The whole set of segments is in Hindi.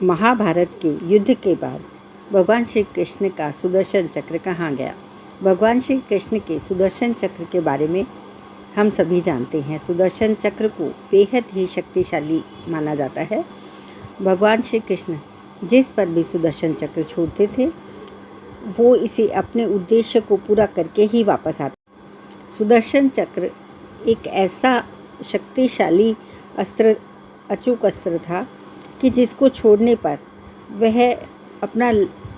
महाभारत के युद्ध के बाद भगवान श्री कृष्ण का सुदर्शन चक्र कहाँ गया। भगवान श्री कृष्ण के सुदर्शन चक्र के बारे में हम सभी जानते हैं। सुदर्शन चक्र को बेहद ही शक्तिशाली माना जाता है। भगवान श्री कृष्ण जिस पर भी सुदर्शन चक्र छोड़ते थे वो इसे अपने उद्देश्य को पूरा करके ही वापस आता। सुदर्शन चक्र एक ऐसा शक्तिशाली अस्त्र, अचूक अस्त्र था कि जिसको छोड़ने पर वह अपना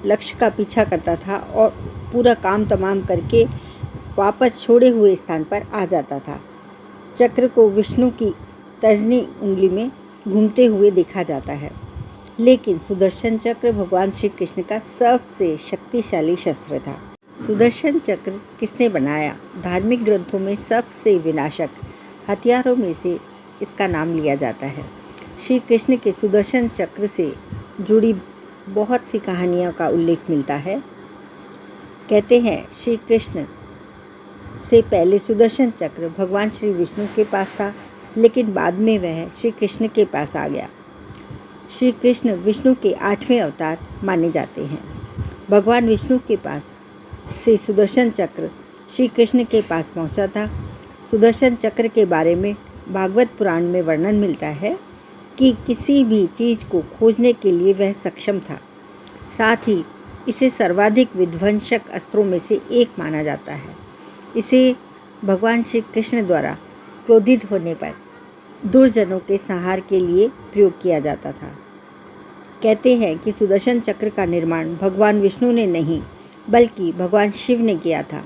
लक्ष्य का पीछा करता था और पूरा काम तमाम करके वापस छोड़े हुए स्थान पर आ जाता था। चक्र को विष्णु की तर्जनी उंगली में घूमते हुए देखा जाता है, लेकिन सुदर्शन चक्र भगवान श्री कृष्ण का सबसे शक्तिशाली शस्त्र था। सुदर्शन चक्र किसने बनाया? धार्मिक ग्रंथों में सबसे विनाशक हथियारों में से इसका नाम लिया जाता है। श्री कृष्ण के सुदर्शन चक्र से जुड़ी बहुत सी कहानियों का उल्लेख मिलता है। कहते हैं श्री कृष्ण से पहले सुदर्शन चक्र भगवान श्री विष्णु के पास था, लेकिन बाद में वह श्री कृष्ण के पास आ गया। श्री कृष्ण विष्णु के 8वें अवतार माने जाते हैं। भगवान विष्णु के पास से सुदर्शन चक्र श्री कृष्ण के पास पहुंचा था। सुदर्शन चक्र के बारे में भागवत पुराण में वर्णन मिलता है कि किसी भी चीज़ को खोजने के लिए वह सक्षम था। साथ ही इसे सर्वाधिक विध्वंसक अस्त्रों में से एक माना जाता है। इसे भगवान श्री कृष्ण द्वारा क्रोधित होने पर दुर्जनों के संहार के लिए प्रयोग किया जाता था। कहते हैं कि सुदर्शन चक्र का निर्माण भगवान विष्णु ने नहीं बल्कि भगवान शिव ने किया था।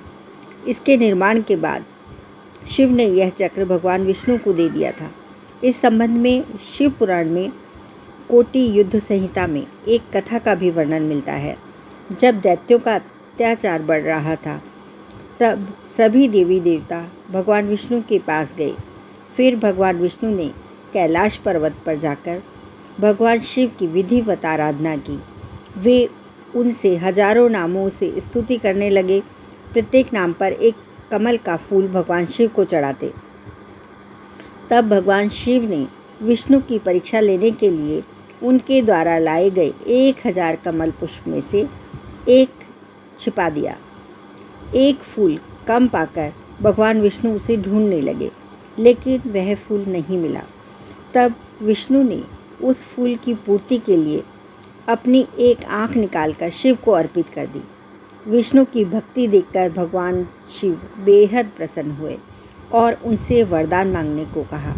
इसके निर्माण के बाद शिव ने यह चक्र भगवान विष्णु को दे दिया था। इस संबंध में शिव पुराण में कोटि युद्ध संहिता में एक कथा का भी वर्णन मिलता है। जब दैत्यों का अत्याचार बढ़ रहा था तब सभी देवी देवता भगवान विष्णु के पास गए। फिर भगवान विष्णु ने कैलाश पर्वत पर जाकर भगवान शिव की विधिवत आराधना की। वे उनसे हजारों नामों से स्तुति करने लगे। प्रत्येक नाम पर एक कमल का फूल भगवान शिव को चढ़ाते। तब भगवान शिव ने विष्णु की परीक्षा लेने के लिए उनके द्वारा लाए गए 1000 कमल पुष्प में से एक छिपा दिया। एक फूल कम पाकर भगवान विष्णु उसे ढूंढने लगे, लेकिन वह फूल नहीं मिला। तब विष्णु ने उस फूल की पूर्ति के लिए अपनी एक आँख निकालकर शिव को अर्पित कर दी। विष्णु की भक्ति देखकर भगवान शिव बेहद प्रसन्न हुए और उनसे वरदान मांगने को कहा।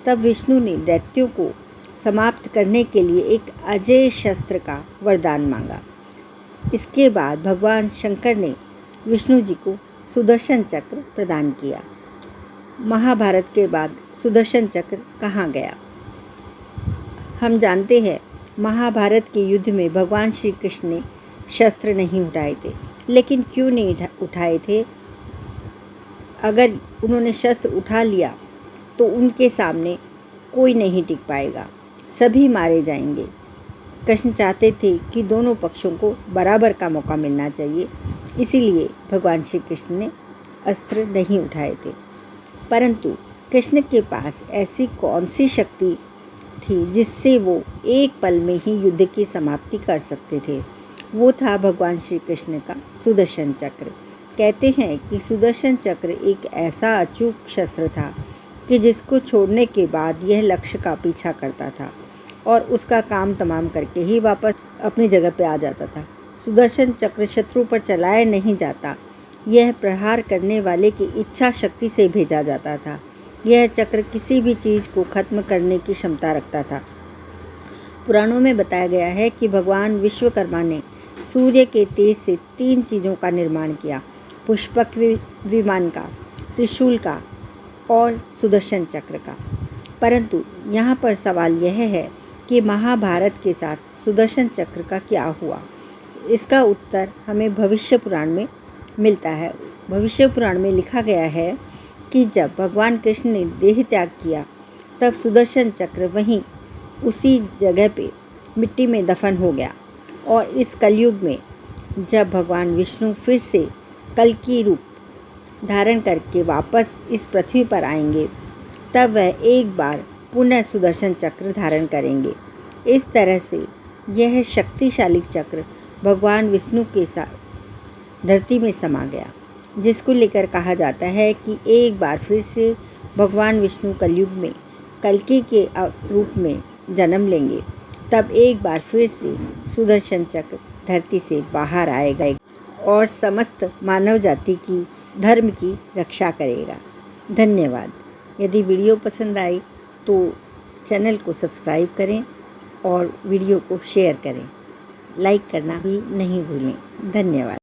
तब विष्णु ने दैत्यों को समाप्त करने के लिए एक अजेय शस्त्र का वरदान मांगा। इसके बाद भगवान शंकर ने विष्णु जी को सुदर्शन चक्र प्रदान किया। महाभारत के बाद सुदर्शन चक्र कहाँ गया? हम जानते हैं महाभारत के युद्ध में भगवान श्री कृष्ण ने शस्त्र नहीं उठाए थे, लेकिन क्यों नहीं उठाए थे? अगर उन्होंने शस्त्र उठा लिया तो उनके सामने कोई नहीं टिक पाएगा, सभी मारे जाएंगे। कृष्ण चाहते थे कि दोनों पक्षों को बराबर का मौका मिलना चाहिए, इसीलिए भगवान श्री कृष्ण ने अस्त्र नहीं उठाए थे। परंतु कृष्ण के पास ऐसी कौन सी शक्ति थी जिससे वो एक पल में ही युद्ध की समाप्ति कर सकते थे? वो था भगवान श्री कृष्ण का सुदर्शन चक्र। कहते हैं कि सुदर्शन चक्र एक ऐसा अचूक शस्त्र था कि जिसको छोड़ने के बाद यह लक्ष्य का पीछा करता था और उसका काम तमाम करके ही वापस अपनी जगह पर आ जाता था। सुदर्शन चक्र शत्रु पर चलाया नहीं जाता, यह प्रहार करने वाले की इच्छा शक्ति से भेजा जाता था। यह चक्र किसी भी चीज़ को खत्म करने की क्षमता रखता था। पुराणों में बताया गया है कि भगवान विश्वकर्मा ने सूर्य के तेज से 3 चीज़ों का निर्माण किया: पुष्पक विमान का, त्रिशूल का और सुदर्शन चक्र का। परंतु यहाँ पर सवाल यह है कि महाभारत के साथ सुदर्शन चक्र का क्या हुआ? इसका उत्तर हमें भविष्य पुराण में मिलता है। भविष्य पुराण में लिखा गया है कि जब भगवान कृष्ण ने देह त्याग किया तब सुदर्शन चक्र वहीं उसी जगह पे मिट्टी में दफन हो गया। और इस कलयुग में जब भगवान विष्णु फिर से कल्कि रूप धारण करके वापस इस पृथ्वी पर आएंगे तब वह एक बार पुनः सुदर्शन चक्र धारण करेंगे। इस तरह से यह शक्तिशाली चक्र भगवान विष्णु के साथ धरती में समा गया, जिसको लेकर कहा जाता है कि एक बार फिर से भगवान विष्णु कलयुग में कल्कि के रूप में जन्म लेंगे। तब एक बार फिर से सुदर्शन चक्र धरती से बाहर आएगा और समस्त मानव जाति की धर्म की रक्षा करेगा। धन्यवाद। यदि वीडियो पसंद आई तो चैनल को सब्सक्राइब करें और वीडियो को शेयर करें। लाइक करना भी नहीं भूलें। धन्यवाद।